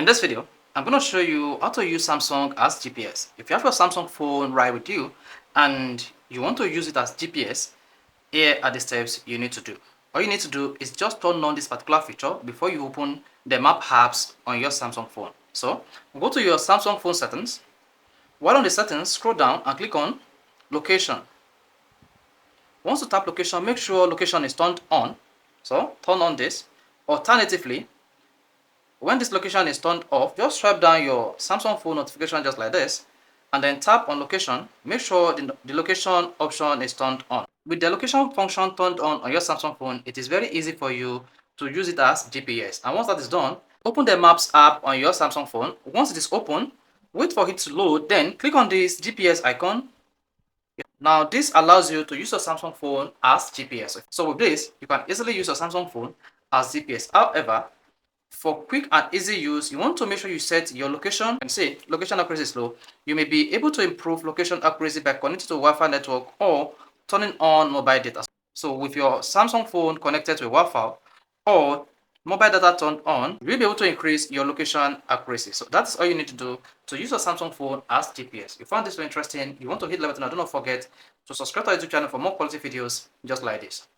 In this video, I'm going to show you how to use Samsung as GPS. If you have your Samsung phone right with you and you want to use it as GPS, here are the steps you need to do. All you need to do is just turn on this particular feature before you open the map apps on your Samsung phone. So, go to your Samsung phone settings. While on the settings, scroll down and click on location. Once you tap location, make sure location is turned on. So, turn on this. Alternatively, when this location is turned off, just swipe down your Samsung phone notification just like this and then tap on location. Make sure the location option is turned on. With the location function turned on your Samsung phone, it is very easy for you to use it as GPS. And once that is done, open the Maps app on your Samsung phone. Once it is open, wait for it to load, then click on this GPS icon. Now this allows you to use your Samsung phone as GPS. So with this, you can easily use your Samsung phone as GPS. However, for quick and easy use, you want to make sure you set your location and say location accuracy is low. You may be able to improve location accuracy by connecting to Wi-Fi network or turning on mobile data. So with your Samsung phone connected to Wi-Fi or mobile data turned on, you'll be able to increase your location accuracy. So that's all you need to do to use your Samsung phone as GPS. If you found this very interesting, you want to hit the button, don't forget to subscribe to our YouTube channel for more quality videos just like this.